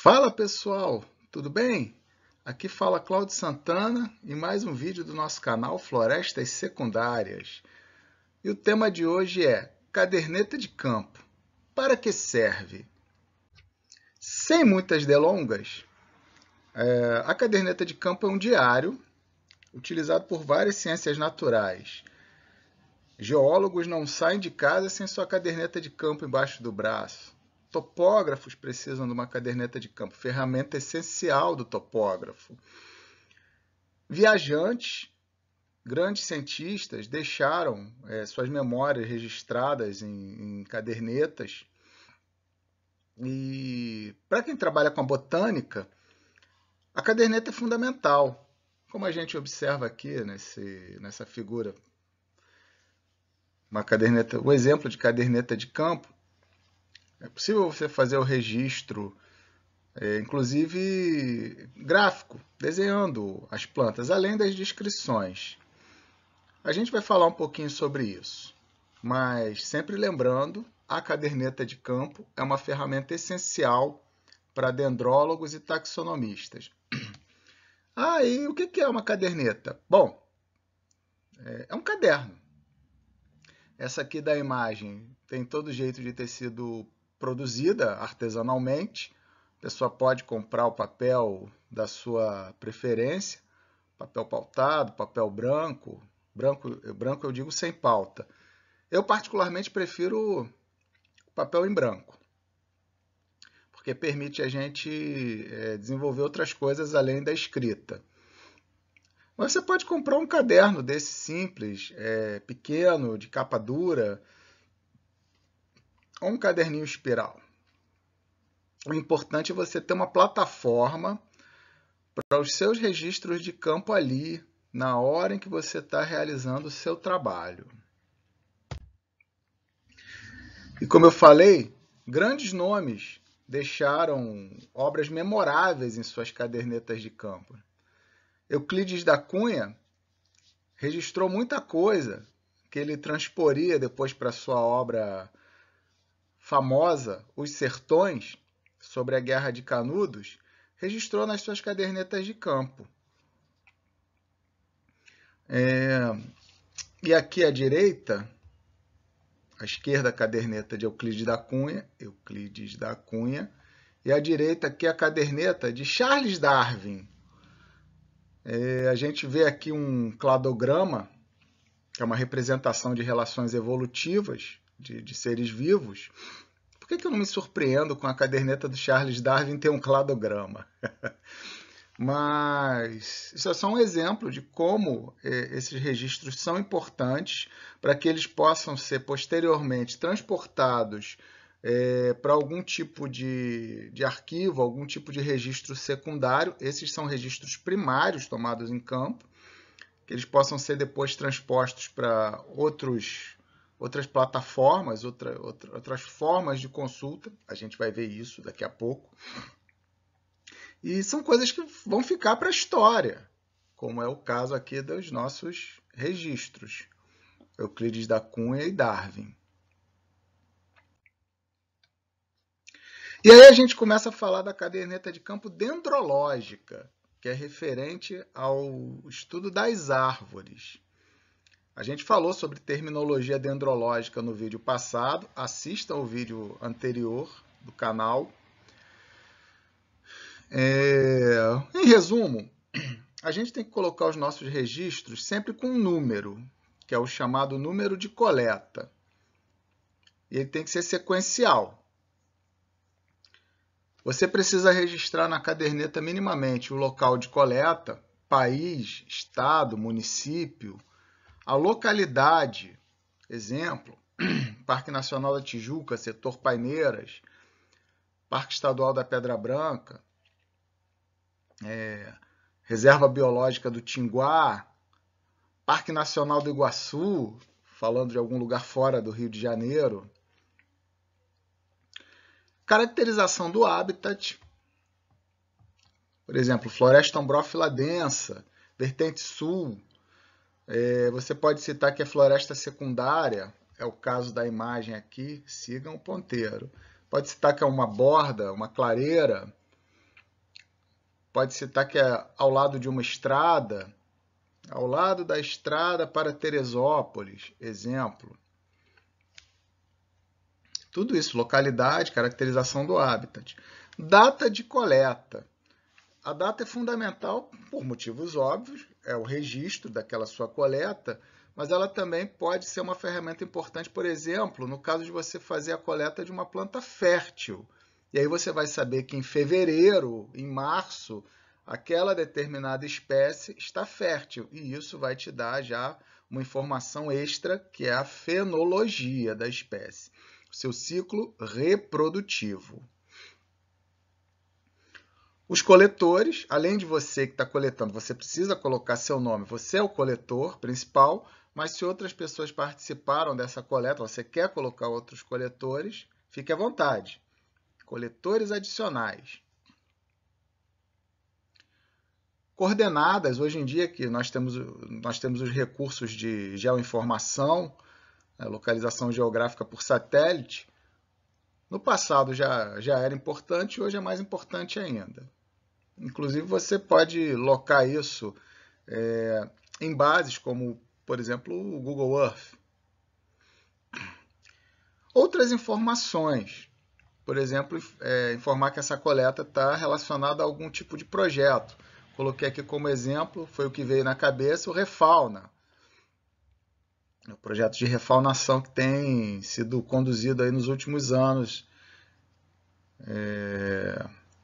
Fala pessoal, tudo bem? Aqui fala Cláudio Santana em mais um vídeo do nosso canal Florestas Secundárias. E o tema de hoje é caderneta de campo. Para que serve? Sem muitas delongas, a caderneta de campo é um diário utilizado por várias ciências naturais. Geólogos não saem de casa sem sua caderneta de campo embaixo do braço. Topógrafos precisam de uma caderneta de campo, ferramenta essencial do topógrafo. Viajantes, grandes cientistas, deixaram suas memórias registradas em cadernetas. E para quem trabalha com a botânica, a caderneta é fundamental, como a gente observa aqui nessa figura. O exemplo de caderneta de campo. É possível você fazer o registro, inclusive gráfico, desenhando as plantas, além das descrições. A gente vai falar um pouquinho sobre isso, mas sempre lembrando, a caderneta de campo é uma ferramenta essencial para dendrólogos e taxonomistas. E o que é uma caderneta? Bom, é um caderno. Essa aqui da imagem tem todo jeito de ter sido produzida artesanalmente. A pessoa pode comprar o papel da sua preferência, papel pautado, papel branco. Branco eu digo sem pauta. Eu particularmente prefiro o papel em branco, porque permite a gente desenvolver outras coisas além da escrita. Mas você pode comprar um caderno desse simples, pequeno, de capa dura, ou um caderninho espiral. O importante é você ter uma plataforma para os seus registros de campo ali, na hora em que você está realizando o seu trabalho. E como eu falei, grandes nomes deixaram obras memoráveis em suas cadernetas de campo. Euclides da Cunha registrou muita coisa que ele transporia depois para sua obra famosa, Os Sertões, sobre a Guerra de Canudos, registrou nas suas cadernetas de campo. E aqui à direita, à esquerda a caderneta de Euclides da Cunha, e à direita aqui a caderneta de Charles Darwin. A gente vê aqui um cladograma, que é uma representação de relações evolutivas de seres vivos. Por que eu não me surpreendo com a caderneta do Charles Darwin ter um cladograma? Mas isso é só um exemplo de como esses registros são importantes para que eles possam ser posteriormente transportados para algum tipo de arquivo, algum tipo de registro secundário. Esses são registros primários tomados em campo, que eles possam ser depois transpostos para outras plataformas, outras formas de consulta. A gente vai ver isso daqui a pouco. E são coisas que vão ficar para a história, como é o caso aqui dos nossos registros, Euclides da Cunha e Darwin. E aí a gente começa a falar da caderneta de campo dendrológica, que é referente ao estudo das árvores. A gente falou sobre terminologia dendrológica no vídeo passado, assista ao vídeo anterior do canal. Em resumo, a gente tem que colocar os nossos registros sempre com um número, que é o chamado número de coleta. E ele tem que ser sequencial. Você precisa registrar na caderneta minimamente o local de coleta, país, estado, município, a localidade, exemplo, Parque Nacional da Tijuca, Setor Paineiras, Parque Estadual da Pedra Branca, Reserva Biológica do Tinguá, Parque Nacional do Iguaçu, falando de algum lugar fora do Rio de Janeiro. Caracterização do habitat, por exemplo, Floresta ombrófila densa, vertente sul. Você pode citar que é floresta secundária, é o caso da imagem aqui, sigam o ponteiro. Pode citar que é uma borda, uma clareira, pode citar que é ao lado de uma estrada, ao lado da estrada para Teresópolis, exemplo. Tudo isso, localidade, caracterização do habitat. Data de coleta. A data é fundamental por motivos óbvios, é o registro daquela sua coleta, mas ela também pode ser uma ferramenta importante, por exemplo, no caso de você fazer a coleta de uma planta fértil. E aí você vai saber que em fevereiro, em março, aquela determinada espécie está fértil. E isso vai te dar já uma informação extra, que é a fenologia da espécie, o seu ciclo reprodutivo. Os coletores, além de você que está coletando, você precisa colocar seu nome, você é o coletor principal, mas se outras pessoas participaram dessa coleta, você quer colocar outros coletores, fique à vontade. Coletores adicionais. Coordenadas, hoje em dia que nós temos os recursos de geoinformação, localização geográfica por satélite, no passado já era importante, hoje é mais importante ainda. Inclusive, você pode locar isso em bases como, por exemplo, o Google Earth. Outras informações, por exemplo, informar que essa coleta está relacionada a algum tipo de projeto. Coloquei aqui como exemplo, foi o que veio na cabeça, o Refauna. O projeto de refaunação que tem sido conduzido aí nos últimos anos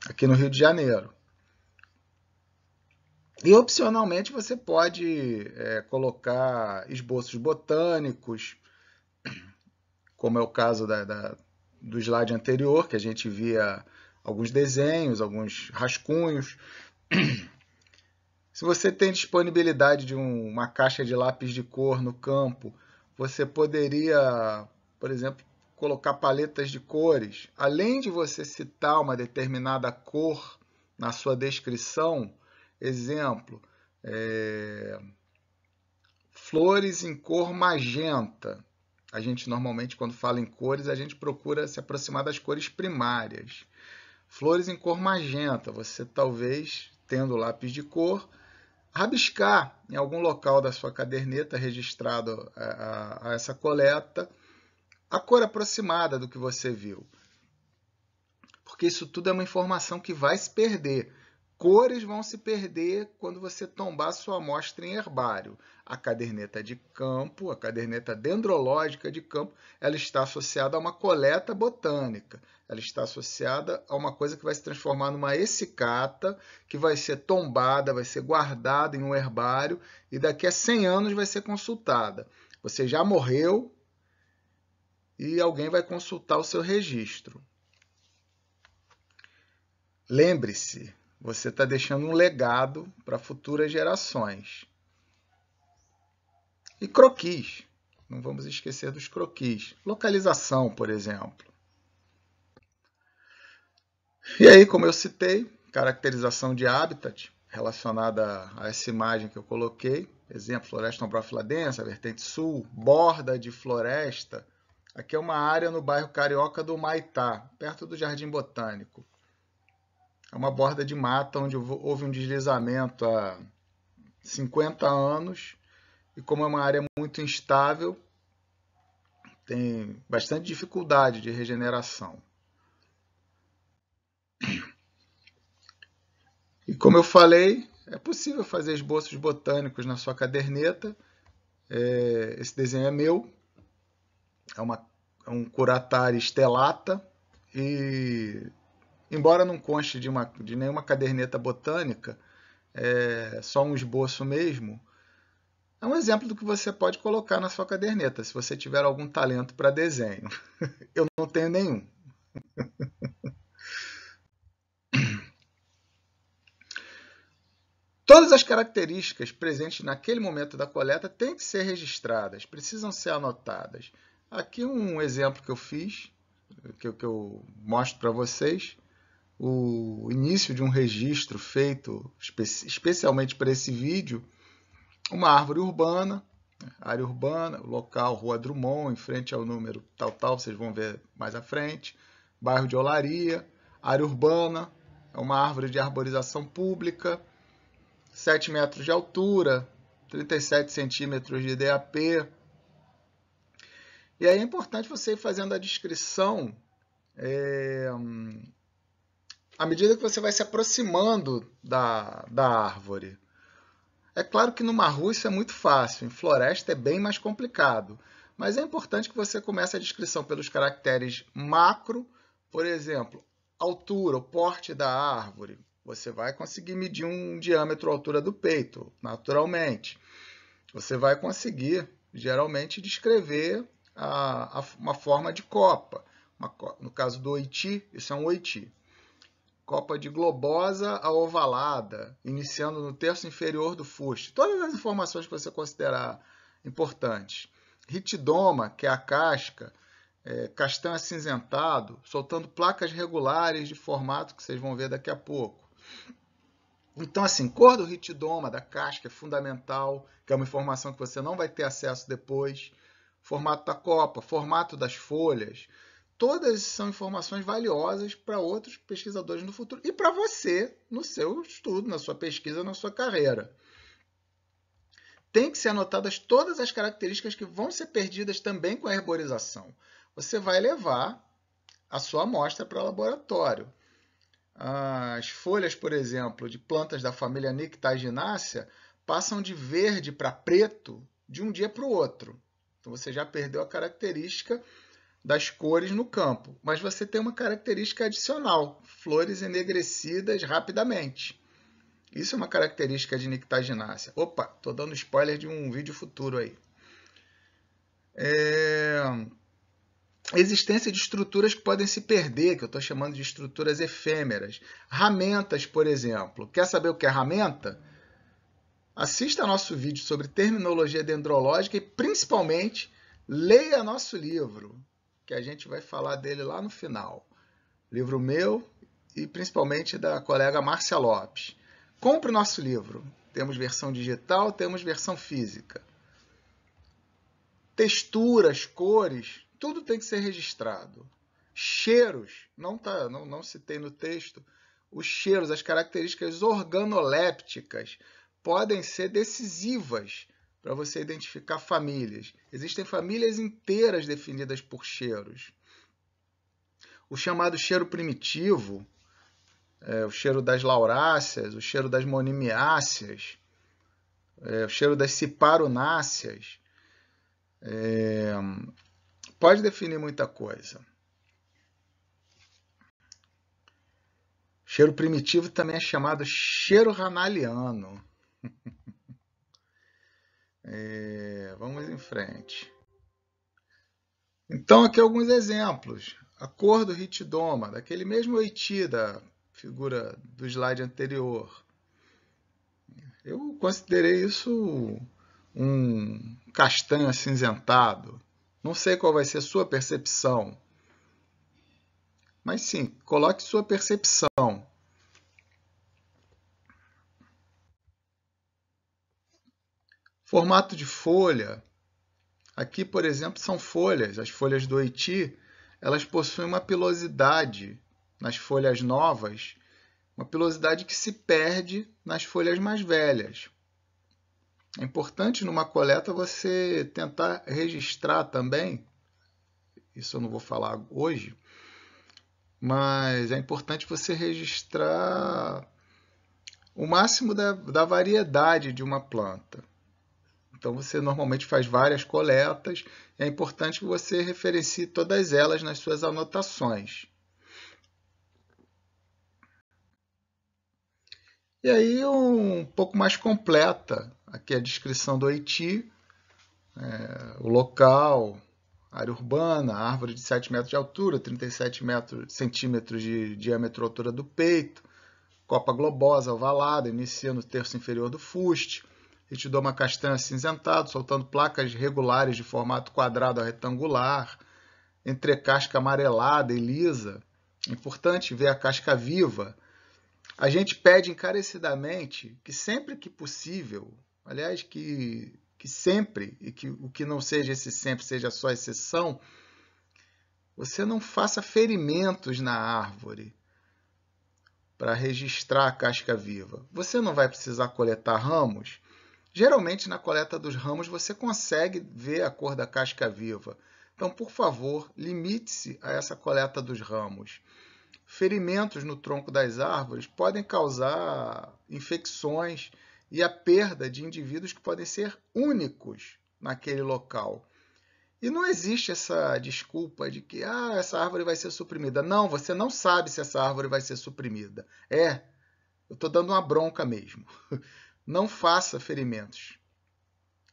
aqui no Rio de Janeiro. E, opcionalmente, você pode colocar esboços botânicos, como é o caso do slide anterior, que a gente via alguns desenhos, alguns rascunhos. Se você tem disponibilidade de uma caixa de lápis de cor no campo, você poderia, por exemplo, colocar paletas de cores. Além de você citar uma determinada cor na sua descrição, exemplo, flores em cor magenta. A gente normalmente, quando fala em cores, a gente procura se aproximar das cores primárias. Flores em cor magenta, você talvez, tendo lápis de cor, rabiscar em algum local da sua caderneta registrado a essa coleta a cor aproximada do que você viu. Porque isso tudo é uma informação que vai se perder. Cores vão se perder quando você tombar sua amostra em herbário. A caderneta de campo, a caderneta dendrológica de campo, ela está associada a uma coleta botânica. Ela está associada a uma coisa que vai se transformar numa essicata, que vai ser tombada, vai ser guardada em um herbário e daqui a 100 anos vai ser consultada. Você já morreu e alguém vai consultar o seu registro. Lembre-se, você está deixando um legado para futuras gerações. E croquis, não vamos esquecer dos croquis. Localização, por exemplo. E aí, como eu citei, caracterização de habitat relacionada a essa imagem que eu coloquei. Exemplo, floresta ombrófila densa, vertente sul, borda de floresta. Aqui é uma área no bairro carioca do Humaitá, perto do Jardim Botânico. É uma borda de mata onde houve um deslizamento há 50 anos e como é uma área muito instável, tem bastante dificuldade de regeneração. E como eu falei, é possível fazer esboços botânicos na sua caderneta. Esse desenho é meu, é um Curatari stellata e, embora não conste de nenhuma caderneta botânica, é só um esboço mesmo, é um exemplo do que você pode colocar na sua caderneta, se você tiver algum talento para desenho. Eu não tenho nenhum. Todas as características presentes naquele momento da coleta têm que ser registradas, precisam ser anotadas. Aqui um exemplo que eu fiz, que eu mostro para vocês, o início de um registro feito especialmente para esse vídeo, uma árvore urbana, área urbana, local, Rua Drummond, em frente ao número tal, vocês vão ver mais à frente, bairro de Olaria, área urbana, é uma árvore de arborização pública, 7 metros de altura, 37 centímetros de DAP. E aí é importante você ir fazendo a descrição à medida que você vai se aproximando da árvore. É claro que numa rua isso é muito fácil, em floresta é bem mais complicado. Mas é importante que você comece a descrição pelos caracteres macro, por exemplo, altura, o porte da árvore. Você vai conseguir medir um diâmetro, a altura do peito, naturalmente. Você vai conseguir, geralmente, descrever uma forma de copa. No caso do oiti, isso é um oiti. Copa de globosa a ovalada, iniciando no terço inferior do fuste. Todas as informações que você considerar importantes. Ritidoma, que é a casca, castanho acinzentado, soltando placas regulares de formato que vocês vão ver daqui a pouco. Então, assim, cor do ritidoma, da casca, é fundamental, que é uma informação que você não vai ter acesso depois. Formato da copa, formato das folhas. Todas são informações valiosas para outros pesquisadores no futuro e para você no seu estudo, na sua pesquisa, na sua carreira. Tem que ser anotadas todas as características que vão ser perdidas também com a herborização. Você vai levar a sua amostra para o laboratório. As folhas, por exemplo, de plantas da família Nyctaginácea passam de verde para preto de um dia para o outro. Então você já perdeu a característica das cores no campo, mas você tem uma característica adicional, flores enegrecidas rapidamente. Isso é uma característica de Nyctaginácea. Opa, estou dando spoiler de um vídeo futuro aí. Existência de estruturas que podem se perder, que eu estou chamando de estruturas efêmeras. Ramentas, por exemplo. Quer saber o que é ramenta? Assista nosso vídeo sobre terminologia dendrológica e, principalmente, leia nosso livro, que a gente vai falar dele lá no final. Livro meu e principalmente da colega Márcia Lopes. Compre o nosso livro. Temos versão digital, temos versão física. Texturas, cores, tudo tem que ser registrado. Cheiros, não citei no texto, os cheiros, as características organolépticas podem ser decisivas para você identificar famílias. Existem famílias inteiras definidas por cheiros. O chamado cheiro primitivo, o cheiro das lauráceas, o cheiro das monimiáceas, o cheiro das ciparunáceas, pode definir muita coisa. Cheiro primitivo também é chamado cheiro ranaliano. Vamos em frente. Então, aqui alguns exemplos. A cor do ritidoma, daquele mesmo oiti da figura do slide anterior. Eu considerei isso um castanho acinzentado. Não sei qual vai ser a sua percepção. Mas sim, coloque sua percepção. Formato de folha. Aqui, por exemplo, são folhas. As folhas do oiti, elas possuem uma pilosidade nas folhas novas, uma pilosidade que se perde nas folhas mais velhas. É importante numa coleta você tentar registrar também, isso eu não vou falar hoje, mas é importante você registrar o máximo da variedade de uma planta. Então você normalmente faz várias coletas, é importante que você referencie todas elas nas suas anotações. E aí um pouco mais completa, aqui a descrição do oiti, o local, área urbana, árvore de 7 metros de altura, 37 centímetros de diâmetro, altura do peito, copa globosa, ovalada, inicia no terço inferior do fuste, ritidoma castanho acinzentado, soltando placas regulares de formato quadrado a retangular, entrecasca amarelada e lisa. É importante ver a casca viva. A gente pede encarecidamente que sempre que possível, aliás, que sempre, e que o que não seja esse sempre seja só exceção, você não faça ferimentos na árvore, para registrar a casca viva. Você não vai precisar coletar ramos. Geralmente, na coleta dos ramos, você consegue ver a cor da casca viva. Então, por favor, limite-se a essa coleta dos ramos. Ferimentos no tronco das árvores podem causar infecções e a perda de indivíduos que podem ser únicos naquele local. E não existe essa desculpa de que essa árvore vai ser suprimida. Não, você não sabe se essa árvore vai ser suprimida. Eu estou dando uma bronca mesmo. Não faça ferimentos,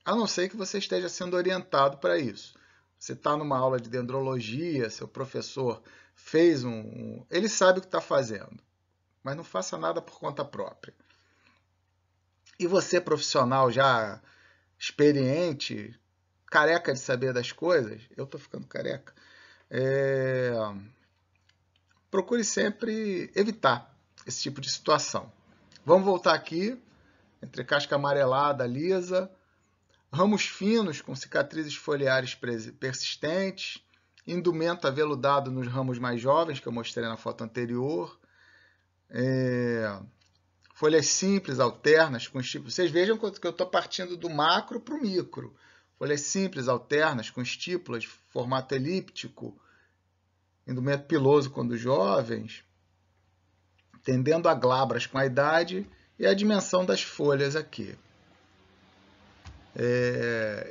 a não ser que você esteja sendo orientado para isso. Você está numa aula de dendrologia, seu professor fez ele sabe o que está fazendo, mas não faça nada por conta própria. E você, profissional já experiente, careca de saber das coisas, eu estou ficando careca, procure sempre evitar esse tipo de situação. Vamos voltar aqui, entre casca amarelada, lisa, ramos finos com cicatrizes foliares persistentes, indumento aveludado nos ramos mais jovens, que eu mostrei na foto anterior, folhas simples, alternas, com estípulas. Vocês vejam que eu estou partindo do macro para o micro. Folhas simples, alternas, com estípulas, formato elíptico, indumento piloso quando jovens, tendendo a glabras com a idade e a dimensão das folhas aqui.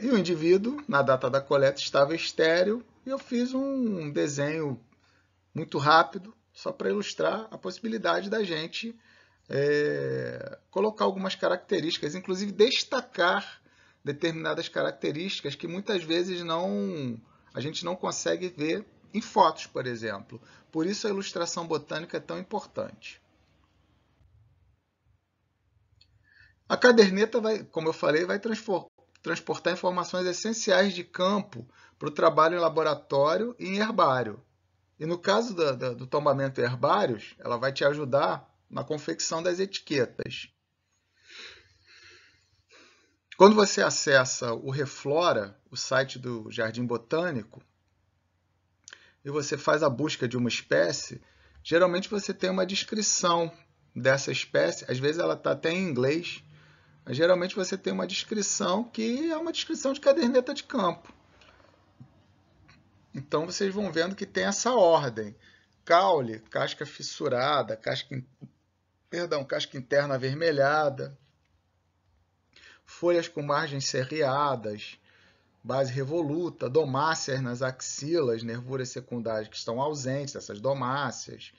E o indivíduo, na data da coleta, estava estéril e eu fiz um desenho muito rápido, só para ilustrar a possibilidade da gente colocar algumas características, inclusive destacar determinadas características que muitas vezes a gente não consegue ver em fotos, por exemplo. Por isso a ilustração botânica é tão importante. A caderneta vai, como eu falei, vai transportar informações essenciais de campo para o trabalho em laboratório e em herbário. E no caso do tombamento em herbários, ela vai te ajudar na confecção das etiquetas. Quando você acessa o Reflora, o site do Jardim Botânico, e você faz a busca de uma espécie, geralmente você tem uma descrição dessa espécie, às vezes ela está até em inglês, mas geralmente você tem uma descrição que é uma descrição de caderneta de campo. Então vocês vão vendo que tem essa ordem: caule, casca fissurada, casca interna avermelhada, folhas com margens serreadas, base revoluta, domáceas nas axilas, nervuras secundárias que estão ausentes, essas domáceas,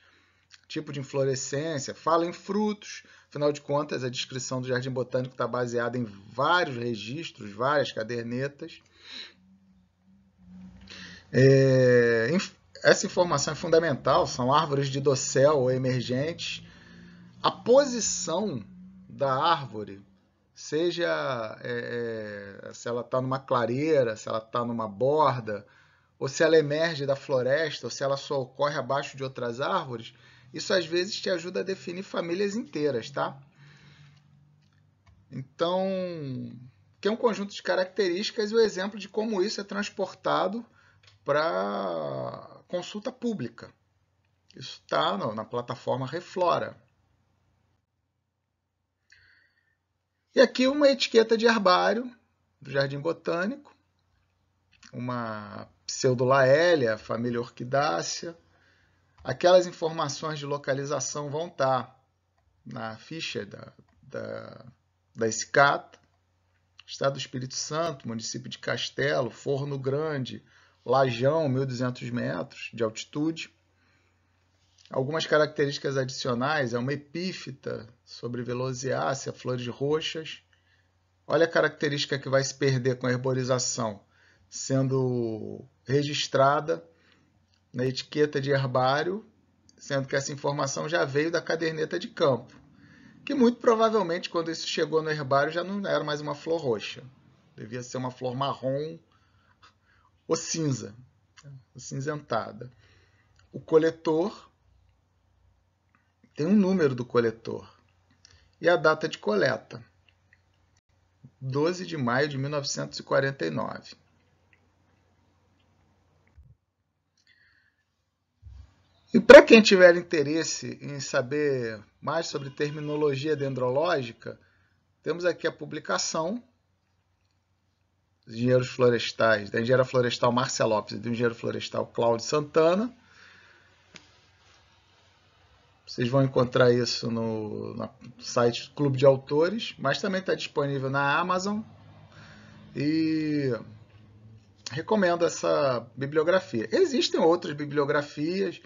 tipo de inflorescência, fala em frutos. Afinal de contas, a descrição do Jardim Botânico está baseada em vários registros, várias cadernetas. Essa informação é fundamental, são árvores de dossel ou emergentes. A posição da árvore, seja se ela está numa clareira, se ela está numa borda, ou se ela emerge da floresta, ou se ela só ocorre abaixo de outras árvores, isso às vezes te ajuda a definir famílias inteiras, tá? Então, que é um conjunto de características e o exemplo de como isso é transportado para consulta pública. Isso está na plataforma Reflora. E aqui uma etiqueta de herbário do Jardim Botânico, uma pseudolaélia, família Orquidácea. Aquelas informações de localização vão estar na ficha da Escata. Estado do Espírito Santo, município de Castelo, Forno Grande, Lajão, 1.200 metros de altitude. Algumas características adicionais, é uma epífita sobre Veloziácea, flores roxas. Olha a característica que vai se perder com a herborização, sendo registrada na etiqueta de herbário, sendo que essa informação já veio da caderneta de campo, que muito provavelmente, quando isso chegou no herbário, já não era mais uma flor roxa. Devia ser uma flor marrom ou cinza, cinzentada. O coletor tem um número do coletor e a data de coleta, 12 de maio de 1949. E para quem tiver interesse em saber mais sobre terminologia dendrológica, temos aqui a publicação dos engenheiros florestais, da engenheira florestal Márcia Lopes e do engenheiro florestal Cláudio Santana. Vocês vão encontrar isso no site do Clube de Autores, mas também está disponível na Amazon. E recomendo essa bibliografia. Existem outras bibliografias,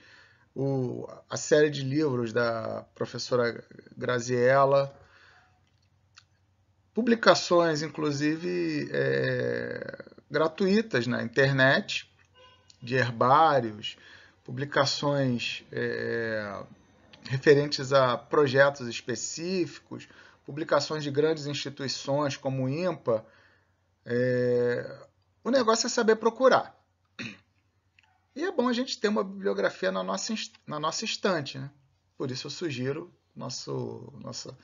a série de livros da professora Graziella, publicações, inclusive, gratuitas na internet, de herbários, publicações referentes a projetos específicos, publicações de grandes instituições como o INPA. O negócio é saber procurar. E é bom a gente ter uma bibliografia na nossa estante, né? Por isso eu sugiro nossa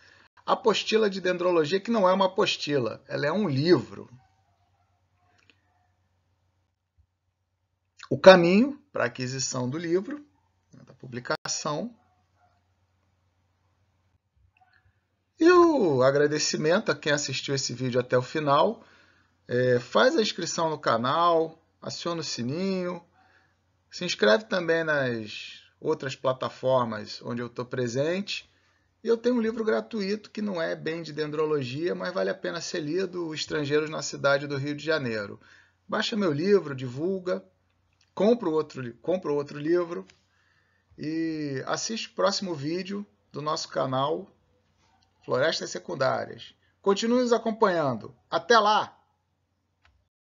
apostila de dendrologia, que não é uma apostila, ela é um livro. O caminho para a aquisição do livro, da publicação. E o agradecimento a quem assistiu esse vídeo até o final. Faz a inscrição no canal, aciona o sininho, se inscreve também nas outras plataformas onde eu estou presente. E eu tenho um livro gratuito que não é bem de dendrologia, mas vale a pena ser lido, Estrangeiros na Cidade do Rio de Janeiro. Baixa meu livro, divulga, compra outro livro e assiste o próximo vídeo do nosso canal Florestas Secundárias. Continue nos acompanhando. Até lá!